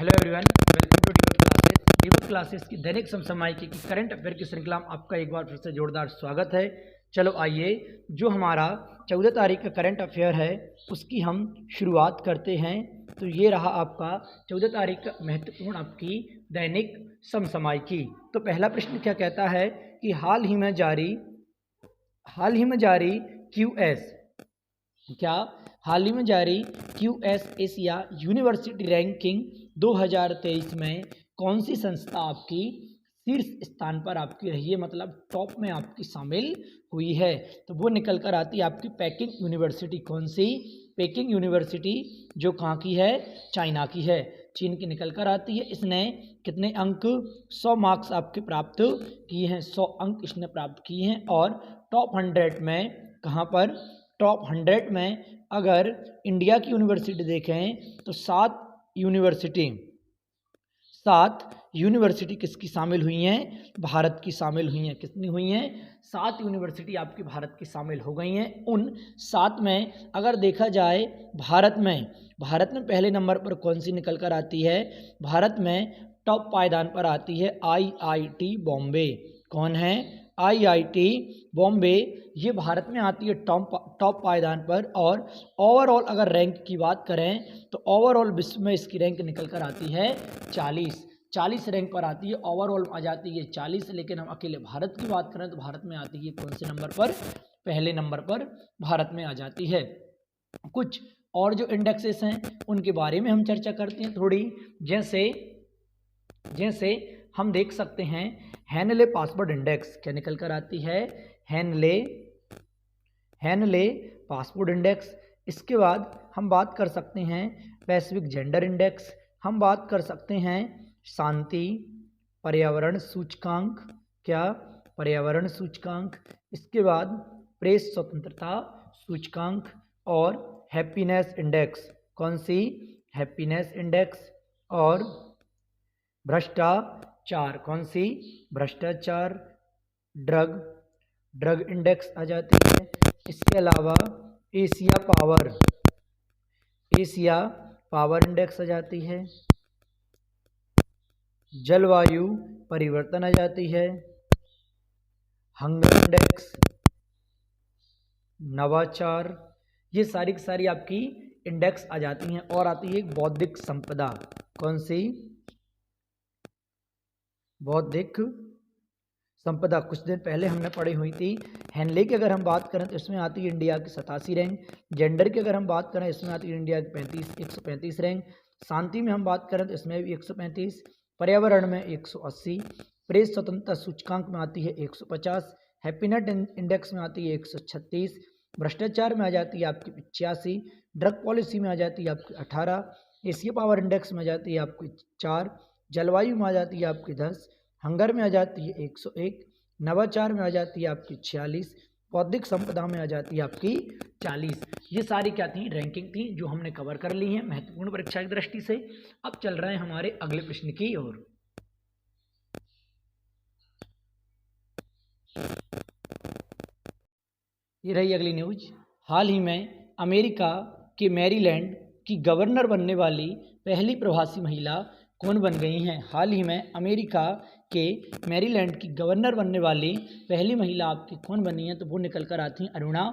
Hello everyone, welcome to Deepak classes की दैनिक समसामयिकी की करंट अफेयर की श्रृंखला में आपका एक बार फिर से जोरदार स्वागत है। चलो आइए, जो हमारा 14 तारीख का करंट अफेयर है उसकी हम शुरुआत करते हैं। तो ये रहा आपका 14 तारीख का महत्वपूर्ण आपकी दैनिक समसामयिकी। तो पहला प्रश्न क्या कहता है कि हाल ही में जारी QS एशिया यूनिवर्सिटी रैंकिंग 2023 में कौन सी संस्था आपकी शीर्ष स्थान पर आपकी रही है, मतलब टॉप में आपकी शामिल हुई है। तो वो निकल कर आती है आपकी पेकिंग यूनिवर्सिटी। कौन सी? पेकिंग यूनिवर्सिटी, जो कहाँ की है? चाइना की है, चीन की निकल कर आती है। इसने कितने अंक? 100 मार्क्स आपके प्राप्त किए हैं, 100 अंक इसने प्राप्त किए हैं। और टॉप 100 में कहाँ पर? टॉप 100 में अगर इंडिया की यूनिवर्सिटी देखें तो 7 यूनिवर्सिटी किसकी शामिल हुई हैं? भारत की शामिल हुई हैं। कितनी हुई हैं? 7 यूनिवर्सिटी आपकी भारत की शामिल हो गई हैं। उन 7 में अगर देखा जाए भारत में पहले नंबर पर कौन सी निकल कर आती है? भारत में टॉप पायदान पर आती है IIT बॉम्बे। कौन है? IIT बॉम्बे, ये भारत में आती है टॉप पायदान पर। और ओवरऑल अगर रैंक की बात करें तो ओवरऑल विश्व में इसकी रैंक निकल कर आती है 40 रैंक पर आती है। ओवरऑल आ जाती है 40, लेकिन हम अकेले भारत की बात करें तो भारत में आती है कौन से नंबर पर? पहले नंबर पर भारत में आ जाती है। कुछ और जो इंडेक्सेस हैं उनके बारे में हम चर्चा करते हैं थोड़ी। जैसे हम देख सकते हैं हैनले पासवर्ड इंडेक्स। क्या निकल कर आती है? Henle password index. इसके बाद हम बात कर सकते हैं वैश्विक जेंडर इंडेक्स। हम बात कर सकते हैं शांति पर्यावरण सूचकांक। क्या? पर्यावरण सूचकांक। इसके बाद प्रेस स्वतंत्रता सूचकांक और हैप्पीनेस इंडेक्स। कौन सी? Happiness index. और भ्रष्टाचार। कौन सी? भ्रष्टाचार। ड्रग इंडेक्स आ जाती है। इसके अलावा एशिया पावर इंडेक्स आ जाती है। जलवायु परिवर्तन आ जाती है। हंगर इंडेक्स, नवाचार, ये सारी की सारी आपकी इंडेक्स आ जाती हैं। और आती है बौद्धिक संपदा। कौन सी? बौद्धिक संपदा कुछ दिन पहले हमने पढ़ी हुई थी। हैनले की अगर हम बात करें तो इसमें आती है इंडिया की 87 रैंक। जेंडर की अगर हम बात करें इसमें आती है इंडिया की 135 रैंक। शांति में हम बात करें तो इसमें भी 135, पर्यावरण में 180, प्रेस स्वतंत्रता सूचकांक में आती है 150, हैप्पीनेस इंडेक्स में आती है 136, भ्रष्टाचार में आ जाती है आपकी 85, ड्रग पॉलिसी में आ जाती है आपकी 18, एशिया पावर इंडेक्स में आ जाती है आपकी 4, जलवायु में आ जाती है आपकी 10, हंगर में आ जाती है 101, नवाचार में आ जाती है आपकी 46, बौद्धिक संपदा में आ जाती है आपकी 40। ये सारी क्या थी? रैंकिंग थी जो हमने कवर कर ली है महत्वपूर्ण परीक्षा की दृष्टि से। अब चल रहे हैं हमारे अगले प्रश्न की ओर। ये रही अगली न्यूज। हाल ही में अमेरिका के मैरीलैंड की गवर्नर बनने वाली पहली प्रवासी महिला कौन बन गई हैं? हाल ही में अमेरिका के मैरीलैंड की गवर्नर बनने वाली पहली महिला आपकी कौन बनी है? तो वो निकल कर आती हैं अरुणा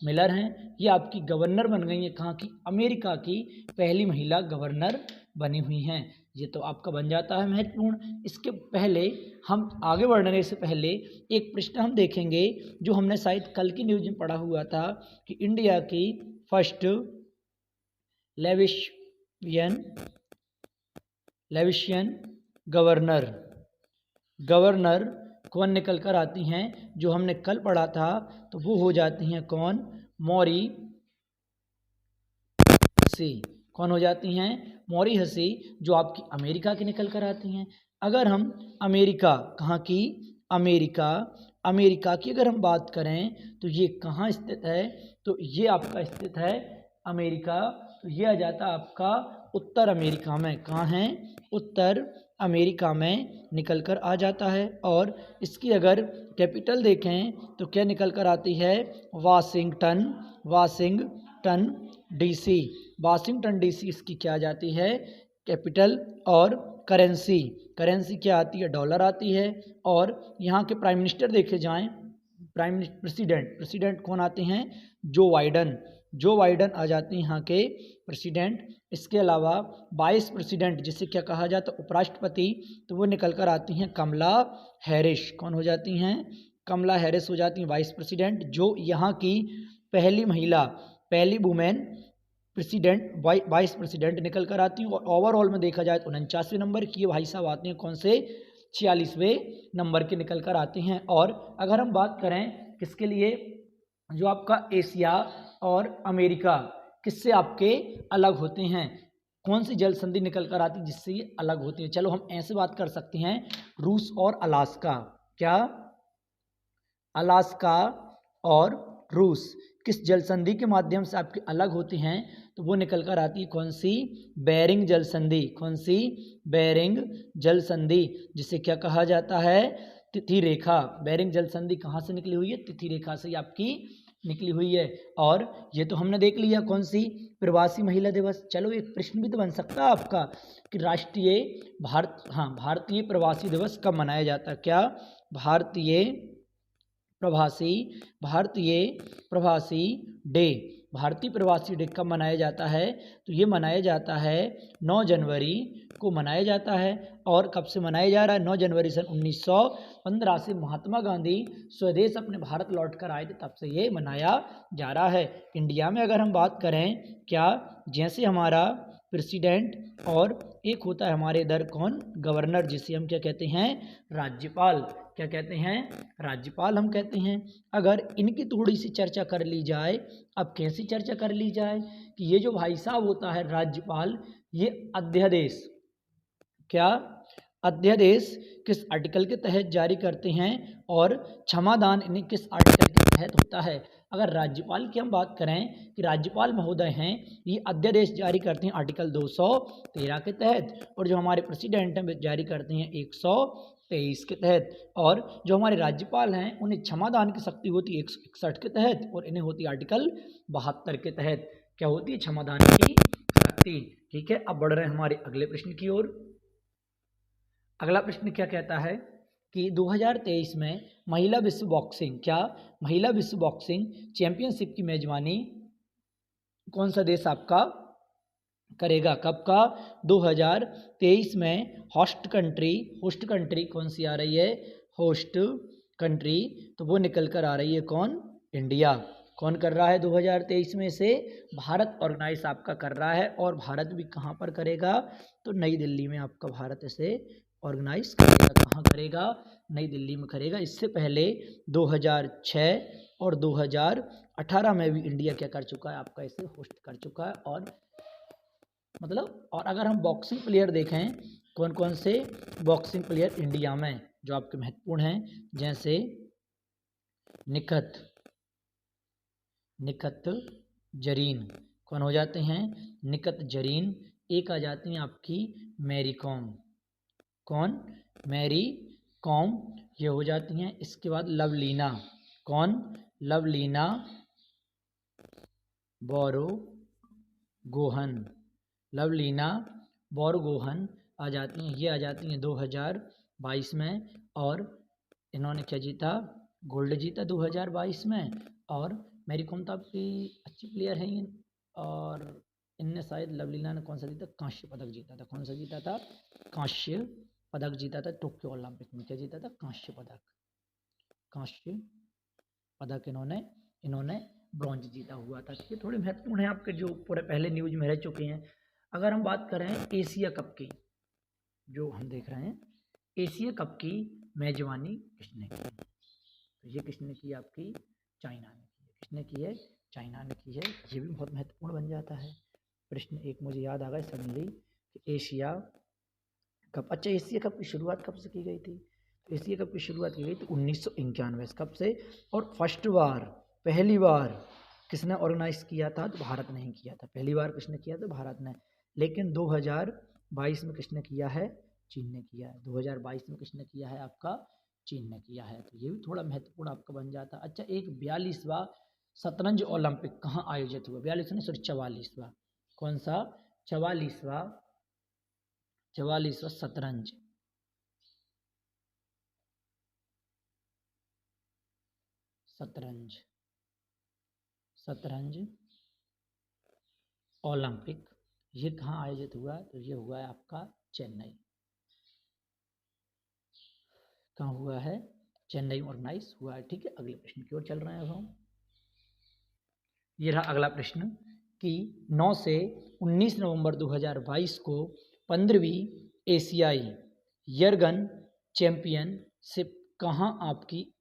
मिलर हैं। ये आपकी गवर्नर बन गई हैं। कहाँ की? अमेरिका की पहली महिला गवर्नर बनी हुई हैं। ये तो आपका बन जाता है महत्वपूर्ण। इसके पहले हम आगे बढ़ने से पहले एक प्रश्न हम देखेंगे जो हमने शायद कल की न्यूज में पढ़ा हुआ था कि इंडिया की फर्स्ट लेविशियन गवर्नर कौन निकल कर आती हैं? जो हमने कल पढ़ा था तो वो हो जाती हैं कौन? कौन हो जाती हैं? मॉरिहसी, जो आपकी अमेरिका की निकल कर आती हैं। अगर हम अमेरिका, कहाँ की? अमेरिका की अगर हम बात करें तो ये कहाँ स्थित है? तो ये आपका स्थित है अमेरिका। तो ये आ जाता आपका उत्तर अमेरिका में। कहाँ है? उत्तर अमेरिका में निकल कर आ जाता है। और इसकी अगर कैपिटल देखें तो क्या निकल कर आती है? Washington DC। वाशिंगटन डीसी इसकी क्या आ जाती है, कैपिटल। और करेंसी, करेंसी क्या आती है, डॉलर आती है। और यहाँ के प्राइम मिनिस्टर देखे जाएं, प्राइम प्रेसिडेंट, प्रेसिडेंट कौन आते हैं, जो बाइडन, जो बाइडन आ जाते हैं यहाँ के प्रेसिडेंट। इसके अलावा वाइस प्रेसिडेंट जिसे क्या कहा जाता है, उपराष्ट्रपति, तो वो निकल कर आती हैं कमला हैरिस। कौन हो जाती हैं, कमला हैरिस हो जाती हैं वाइस प्रेसिडेंट, जो यहाँ की पहली महिला, पहली वुमेन प्रेसिडेंट, वाइस प्रेसिडेंट निकल कर आती हैं। और ओवरऑल में देखा जाए तो 49वें नंबर की ये भाई साहब आते हैं, कौन से, 46वें नंबर के निकल कर आते हैं। और अगर हम बात करें किसके लिए, जो आपका एशिया और अमेरिका किससे आपके अलग होते हैं, कौन सी जल संधि निकल कर आती है जिससे ये अलग होती है। चलो हम ऐसे बात कर सकते हैं, रूस और अलास्का, क्या, अलास्का और रूस किस जल संधि के माध्यम से आपके अलग होती हैं, तो वो निकल कर आती है कौन सी, बेरिंग जल संधि। कौन सी, बेरिंग जल संधि, जिसे क्या कहा जाता है, तिथि रेखा। बेरिंग जल संधि कहाँ से निकली हुई है, तिथि रेखा से आपकी निकली हुई है। और ये तो हमने देख लिया कौन सी, प्रवासी महिला दिवस। चलो एक प्रश्न भी तो बन सकता है आपका कि राष्ट्रीय भारतीय प्रवासी दिवस कब मनाया जाता है, क्या, भारतीय प्रवासी डे, भारतीय प्रवासी डे कब मनाया जाता है, तो ये मनाया जाता है 9 जनवरी को मनाया जाता है। और कब से मनाया जा रहा है, 9 जनवरी सन 1915 से महात्मा गांधी स्वदेश अपने भारत लौट कर आए थे, तब से ये मनाया जा रहा है। इंडिया में अगर हम बात करें, क्या, जैसे हमारा प्रेसिडेंट और एक होता है हमारे इधर कौन, गवर्नर, जिसे हम क्या कहते हैं, राज्यपाल। क्या कहते हैं, राज्यपाल हम कहते हैं। अगर इनकी थोड़ी सी चर्चा कर ली जाए, अब कैसी चर्चा कर ली जाए कि ये जो भाई साहब होता है राज्यपाल, ये अध्यादेश, क्या, अध्यादेश किस आर्टिकल के तहत जारी करते हैं और क्षमादान इन्हें किस आर्टिकल के तहत होता है। अगर राज्यपाल की हम बात करें कि राज्यपाल महोदय हैं, ये अध्यादेश जारी करते हैं आर्टिकल 213 के तहत, और जो हमारे प्रेसिडेंट हैं जारी करते हैं 123 के तहत। और जो हमारे राज्यपाल हैं उन्हें क्षमादान की शक्ति होती है 161 के तहत, और इन्हें होती है आर्टिकल 72 के तहत। क्या होती है, क्षमादान की शक्ति। ठीक है, अब बढ़ रहे हैं हमारे अगले प्रश्न की ओर। अगला प्रश्न क्या कहता है कि 2023 में महिला विश्व बॉक्सिंग, क्या, महिला विश्व बॉक्सिंग चैंपियनशिप की मेजबानी कौन सा देश आपका करेगा, कब का, 2023 में। होस्ट कंट्री कौन सी आ रही है, होस्ट कंट्री, तो वो निकल कर आ रही है कौन, इंडिया। कौन कर रहा है 2023 में से, भारत ऑर्गेनाइज आपका कर रहा है। और भारत भी कहाँ पर करेगा, तो नई दिल्ली में आपका भारत इसे ऑर्गेनाइज करेगा। कहाँ करेगा, नई दिल्ली में करेगा। इससे पहले 2006 और 2018 में भी इंडिया क्या कर चुका है, आपका इसे होस्ट कर चुका है। और मतलब, और अगर हम बॉक्सिंग प्लेयर देखें, कौन कौन से बॉक्सिंग प्लेयर इंडिया में जो आपके महत्वपूर्ण हैं, जैसे निखत जरीन, कौन हो जाते हैं, निखत जरीन। एक आ जाती हैं आपकी मैरी कॉम, कौन, मैरी कॉम, ये हो जाती हैं। इसके बाद लवलीना, कौन, लवलीना बोरगोहन, लवलीना बोरगोहन आ जाती हैं। ये आ जाती हैं 2022 में। और इन्होंने क्या जीता, गोल्ड जीता 2022 में। और मैरी कॉम तो आपकी अच्छी प्लेयर हैं। और इनने शायद, लवलीना ने कौन सा जीता, कांस्य पदक जीता था। कौन सा जीता था, कांस्य पदक जीता था टोक्यो ओलंपिक में। क्या जीता था, कांस्य पदक इन्होंने ब्रॉन्ज जीता हुआ था। ये थोड़े महत्वपूर्ण हैं आपके, जो पूरे पहले न्यूज में रह चुके हैं। अगर हम बात करें एशिया कप की, जो हम देख रहे हैं, एशिया कप की मेजबानी किसने की, तो ये किसने की, आपकी चाइना ने की है। किसने की है, चाइना ने की है। ये भी बहुत महत्वपूर्ण बन जाता है प्रश्न। एक मुझे याद आ गया सडनली कि एशिया कप, अच्छा एशिया कप की शुरुआत कब से की गई थी, तो एशिया कप की शुरुआत की गई थी 1991 कब से। और पहली बार किसने ऑर्गेनाइज किया था, तो भारत ने ही किया था। पहली बार किसने किया था, भारत ने। लेकिन 2022 में किसने किया है, चीन ने किया है। 2022 में किसने किया है, आपका चीन ने किया है। तो ये भी थोड़ा महत्वपूर्ण आपका बन जाता है। अच्छा, एक 42वां शतरंज ओलंपिक कहाँ आयोजित हुआ, 42 नहीं सॉरी 44वां कौन सा? 44वां शतरंज। शतरंज ओलंपिक ये कहाँ आयोजित हुआ? तो ये हुआ है आपका चेन्नई। कहाँ हुआ है? चेन्नई ऑर्गेनाइज हुआ है। ठीक है, अगले प्रश्न की ओर चल रहे हैं अब हम। ये रहा अगला प्रश्न कि 9 से 19 नवंबर 2022 को 15वीं एशियाई यरगन चैंपियनशिप कहाँ आपकी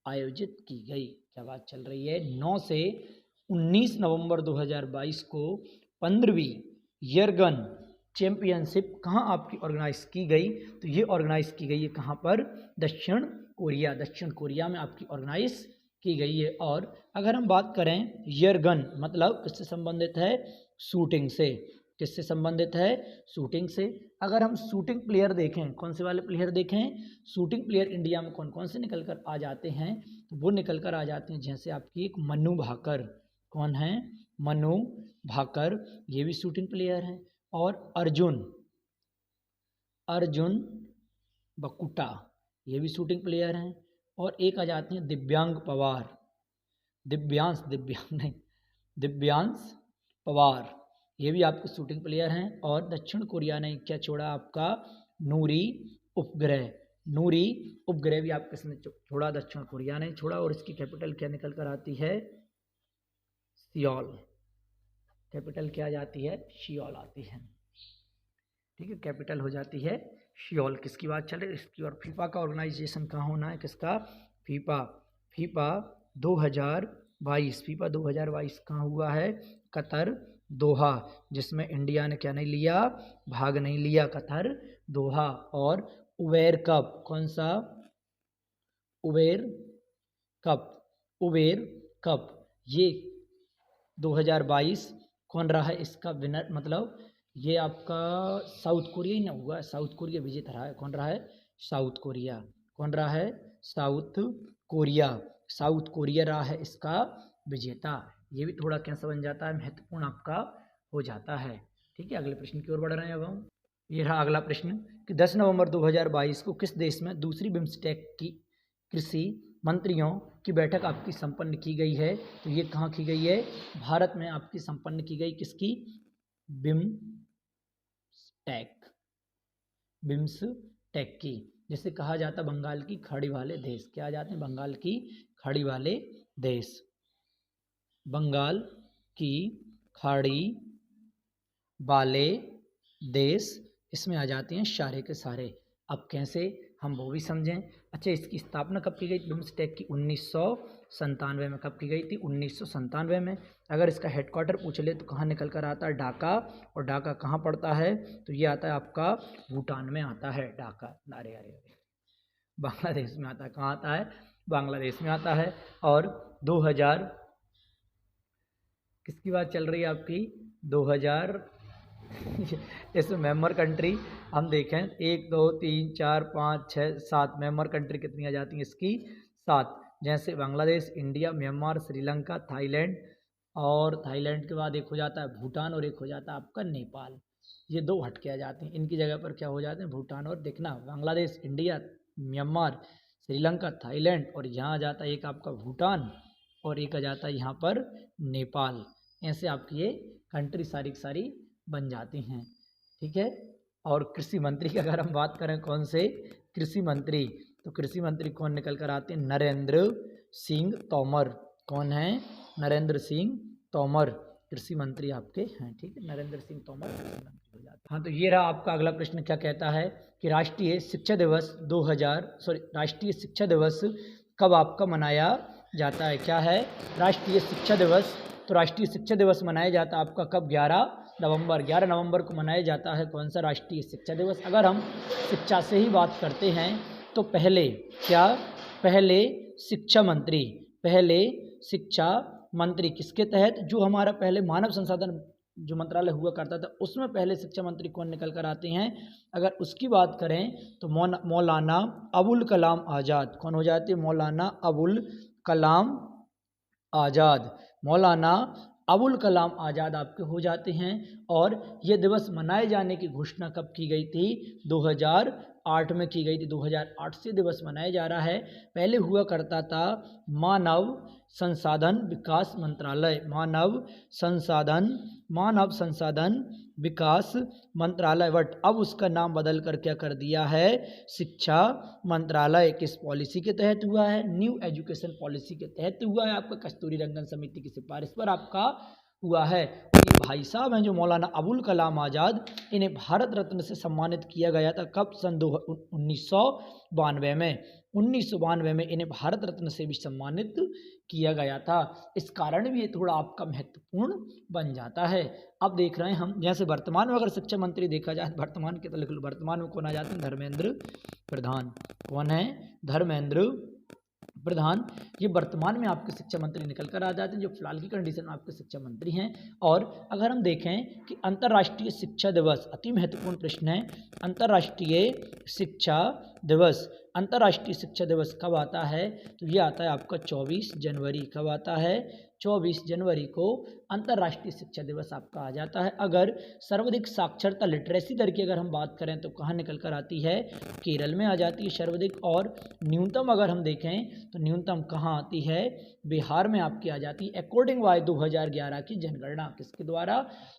आयोजित की गई? क्या बात चल रही है? 9 से 19 नवंबर 2022 को 15वीं यरगन चैंपियनशिप कहाँ आपकी ऑर्गेनाइज की गई? तो ये ऑर्गेनाइज की गई है कहाँ पर? दक्षिण कोरिया। दक्षिण कोरिया में आपकी ऑर्गेनाइज की गई है। और अगर हम बात करें यरगन मतलब किससे संबंधित है? शूटिंग से। किससे संबंधित है? शूटिंग से। अगर हम शूटिंग प्लेयर देखें, कौन से वाले प्लेयर देखें? शूटिंग प्लेयर इंडिया में कौन कौन से निकल कर आ जाते हैं? तो वो निकल कर आ जाते हैं जैसे आपकी एक मनु भाकर। कौन है? मनु भाकर, ये भी शूटिंग प्लेयर हैं। और अर्जुन बकुटा, ये भी शूटिंग प्लेयर हैं। और एक आ जाते हैं दिव्यांग पवार, ये भी आपके शूटिंग प्लेयर हैं। और दक्षिण कोरिया ने क्या छोड़ा? आपका नूरी उपग्रह भी आपके छोड़ा, दक्षिण कोरिया ने छोड़ा। और इसकी कैपिटल क्या निकल कर आती है? सियोल। कैपिटल क्या जाती है? सियोल आती है। ठीक है, कैपिटल हो जाती है सियोल। किसकी बात चल रही है? इसकी। और फीफा का ऑर्गेनाइजेशन कहाँ होना है? किसका? फीफा 2022 कहाँ हुआ है? कतर, दोहा, जिसमें इंडिया ने क्या नहीं लिया? भाग नहीं लिया। कतर, दोहा। और उबेर कप, कौन सा? उबेर कप, ये 2022 कौन रहा है इसका विनर? मतलब ये आपका साउथ कोरिया ही ना हुआ? साउथ कोरिया विजेता रहा है। कौन रहा है? South Korea. कौन रहा है? साउथ कोरिया रहा है इसका विजेता। ये भी थोड़ा कैसा बन जाता है? महत्वपूर्ण आपका हो जाता है। ठीक है, अगले प्रश्न की ओर बढ़ रहे हैं अब हम। ये रहा अगला प्रश्न कि 10 नवंबर 2022 को किस देश में दूसरी बिम्स्टेक की कृषि मंत्रियों की बैठक आपकी संपन्न की गई है? तो ये कहाँ की गई है? भारत में आपकी संपन्न की गई। किसकी? बिम्सटेक की। जिसे कहा जाता बंगाल की खाड़ी वाले देश। क्या आ जाते हैं? बंगाल की खाड़ी वाले देश। बंगाल की खाड़ी वाले देश इसमें आ जाते हैं सारे के सारे। अब कैसे हम वो भी समझें। अच्छा, इसकी स्थापना कब की गई? बिम्स्टेक की 1997 में। कब की गई थी? 1997 में। अगर इसका हेडक्वार्टर पूछ ले तो कहाँ निकल कर आता है? ढाका। और ढाका कहाँ पड़ता है? तो ये आता है आपका भूटान में आता है ढाका। अरे बांग्लादेश में आता है। कहाँ आता है? बांग्लादेश में आता है। और 2000 किसकी बात चल रही है आपकी? 2000 इसमें मेंबर कंट्री हम देखें 1 2 3 4 5 6 7 मेंबर कंट्री कितनी आ जाती हैं इसकी? 7। जैसे Bangladesh, India, Myanmar, Sri Lanka, Thailand. और थाईलैंड के बाद एक हो जाता है भूटान और एक हो जाता है आपका नेपाल। ये 2 हट के आ जाते हैं। इनकी जगह पर क्या हो जाते हैं? भूटान। और देखना, Bangladesh, India, Myanmar, Sri Lanka, Thailand. और यहाँ आ जाता है एक आपका भूटान और एक आ जाता है यहाँ पर नेपाल। ऐसे आपकी ये कंट्री सारी की सारी बन जाती हैं। ठीक है। और कृषि मंत्री की अगर हम बात करें, कौन से कृषि मंत्री? तो कृषि मंत्री कौन निकल कर आते हैं? नरेंद्र सिंह तोमर। कौन है? नरेंद्र सिंह तोमर कृषि मंत्री आपके हैं। ठीक है, नरेंद्र सिंह तोमर कृषि मंत्री हो जाते हैं। हाँ, तो ये रहा आपका अगला प्रश्न। क्या कहता है कि राष्ट्रीय शिक्षा दिवस कब आपका मनाया जाता है? क्या है? राष्ट्रीय शिक्षा दिवस। तो राष्ट्रीय शिक्षा दिवस मनाया जाता है आपका कब? 11 नवंबर को मनाया जाता है। कौन सा? राष्ट्रीय शिक्षा दिवस। अगर हम शिक्षा से ही बात करते हैं तो पहले शिक्षा मंत्री किसके तहत? जो हमारा पहले मानव संसाधन जो मंत्रालय हुआ करता था उसमें पहले शिक्षा मंत्री कौन निकल कर आते हैं? अगर उसकी बात करें तो मौलाना अबुल कलाम आज़ाद। कौन हो जाते हैं? मौलाना अबुल कलाम आज़ाद। मौलाना अबुल कलाम आज़ाद आपके हो जाते हैं। और ये दिवस मनाए जाने की घोषणा कब की गई थी? 2008 में की गई थी। 2008 से दिवस मनाया जा रहा है। पहले हुआ करता था मानव संसाधन विकास मंत्रालय, मानव संसाधन विकास मंत्रालय, बट अब उसका नाम बदल कर क्या कर दिया है? शिक्षा मंत्रालय। किस पॉलिसी के तहत हुआ है? न्यू एजुकेशन पॉलिसी के तहत हुआ है। आपका कस्तूरी रंगन समिति की सिफारिश पर आपका हुआ है। ये भाई साहब हैं जो मौलाना अबुल कलाम आज़ाद, इन्हें भारत रत्न से सम्मानित किया गया था। कब? सन 1992 में। 1992 में इन्हें भारत रत्न से भी सम्मानित किया गया था। इस कारण भी ये थोड़ा आपका महत्वपूर्ण बन जाता है। अब देख रहे हैं हम, जैसे वर्तमान में अगर शिक्षा मंत्री देखा जाए, वर्तमान के तो लिख लो, वर्तमान में कौन आ जाते हैं? धर्मेंद्र प्रधान। कौन है? धर्मेंद्र प्रधान। ये वर्तमान में आपके शिक्षा मंत्री निकल कर आ जाते हैं, जो फिलहाल की कंडीशन में आपके शिक्षा मंत्री हैं। और अगर हम देखें कि अंतर्राष्ट्रीय शिक्षा दिवस, अति महत्वपूर्ण प्रश्न है, अंतर्राष्ट्रीय शिक्षा दिवस कब आता है? तो ये आता है आपका 24 जनवरी। कब आता है? 24 जनवरी को अंतर्राष्ट्रीय शिक्षा दिवस आपका आ जाता है। अगर सर्वाधिक साक्षरता लिटरेसी दर की अगर हम बात करें तो कहाँ निकल कर आती है? केरल में आ जाती है सर्वाधिक। और न्यूनतम अगर हम देखें तो न्यूनतम कहाँ आती है? बिहार में आपकी आ जाती है। अकॉर्डिंग वाई 2011 की जनगणना, किसके द्वारा?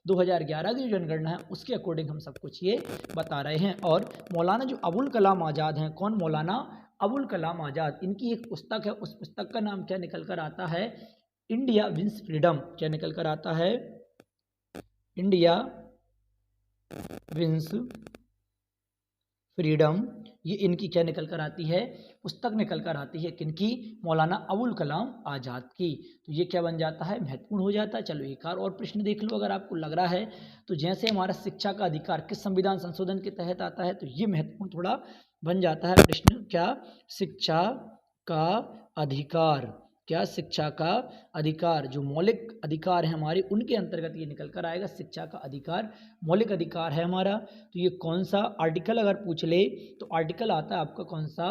2011 की जो जनगणना है उसके अकॉर्डिंग हम सब कुछ ये बता रहे हैं। और मौलाना जो अबुल कलाम आज़ाद हैं, कौन? मौलाना अबुल कलाम आज़ाद, इनकी एक पुस्तक है, उस पुस्तक का नाम क्या निकल कर आता है? India wins freedom. क्या निकल कर आता है? India wins freedom. ये इनकी क्या निकल कर आती है? पुस्तक निकल कर आती है। किनकी? मौलाना अबुल कलाम आज़ाद की। तो ये क्या बन जाता है? महत्वपूर्ण हो जाता है। चलो एक और प्रश्न देख लो अगर आपको लग रहा है तो। जैसे हमारा शिक्षा का अधिकार किस संविधान संशोधन के तहत आता है? तो ये महत्वपूर्ण थोड़ा बन जाता है प्रश्न। क्या? शिक्षा का अधिकार। क्या? शिक्षा का अधिकार, जो मौलिक अधिकार है हमारे, उनके अंतर्गत ये निकल कर आएगा। शिक्षा का अधिकार मौलिक अधिकार है हमारा। तो ये कौन सा आर्टिकल अगर पूछ ले तो आर्टिकल आता है आपका कौन सा?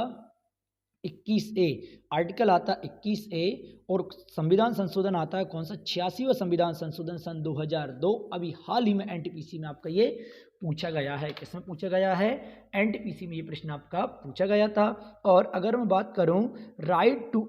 21A। आर्टिकल आता है 21A। और संविधान संशोधन आता है कौन सा? 86वां संविधान संशोधन सन 2002। अभी हाल ही में एनटीपीसी में आपका ये पूछा गया है। किसमें पूछा गया है? एनटीपीसी में ये प्रश्न आपका पूछा गया था। और अगर मैं बात करूं, राइट टू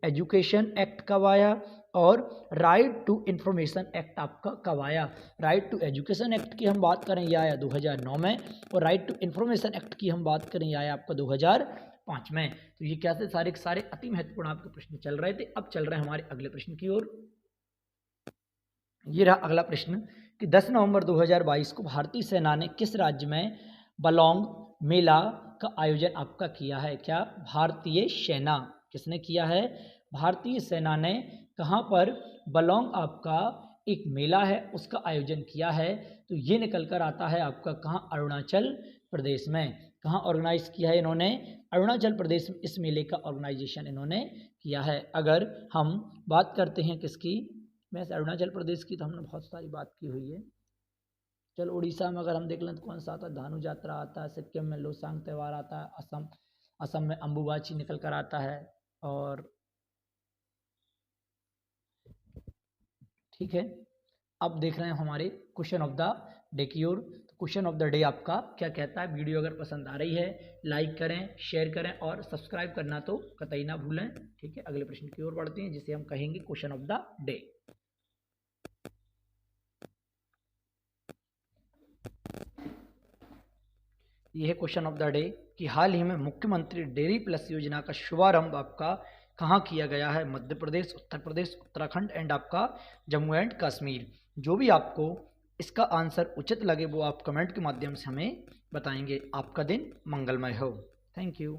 एजुकेशन एक्ट कब आया? और राइट टू इंफॉर्मेशन एक्ट आपका कब आया? राइट टू एजुकेशन एक्ट की हम बात करें, यह आया 2009 में। और राइट टू इंफॉर्मेशन एक्ट की हम बात करें, यह आया आपका 2005 में। तो ये क्या थे? सारे के सारे अति महत्वपूर्ण आपके प्रश्न चल रहे थे। अब चल रहे हैं हमारे अगले प्रश्न की ओर। ये रहा अगला प्रश्न कि 10 नवंबर 2022 को भारतीय सेना ने किस राज्य में बलौंग मेला का आयोजन आपका किया है? क्या? भारतीय सेना। किसने किया है? भारतीय सेना ने कहाँ पर बलौंग आपका एक मेला है उसका आयोजन किया है? तो ये निकल कर आता है आपका कहाँ? अरुणाचल प्रदेश में। कहाँ ऑर्गेनाइज किया है इन्होंने? अरुणाचल प्रदेश में इस मेले का ऑर्गेनाइजेशन इन्होंने किया है। अगर हम बात करते हैं किसकी? वैसे अरुणाचल प्रदेश की तो हमने बहुत सारी बात की हुई है। चलो उड़ीसा में अगर हम देख लें तो कौन सा आता है? धानु यात्रा आता है। सिक्किम में लोसांग त्यौहार आता है। असम में अम्बुबाची निकल कर आता है। और ठीक है, अब देख रहे हैं हमारे क्वेश्चन ऑफ द डे की ओर। क्वेश्चन ऑफ द डे आपका क्या कहता है? वीडियो अगर पसंद आ रही है लाइक करें, शेयर करें और सब्सक्राइब करना तो कतई ना भूलें। ठीक है, अगले प्रश्न की ओर बढ़ते हैं जिसे हम कहेंगे क्वेश्चन ऑफ द डे। यह है क्वेश्चन ऑफ द डे कि हाल ही में मुख्यमंत्री डेयरी प्लस योजना का शुभारंभ आपका कहाँ किया गया है? मध्य प्रदेश, उत्तर प्रदेश, उत्तराखंड एंड आपका जम्मू एंड कश्मीर। जो भी आपको इसका आंसर उचित लगे वो आप कमेंट के माध्यम से हमें बताएंगे। आपका दिन मंगलमय हो। Thank you.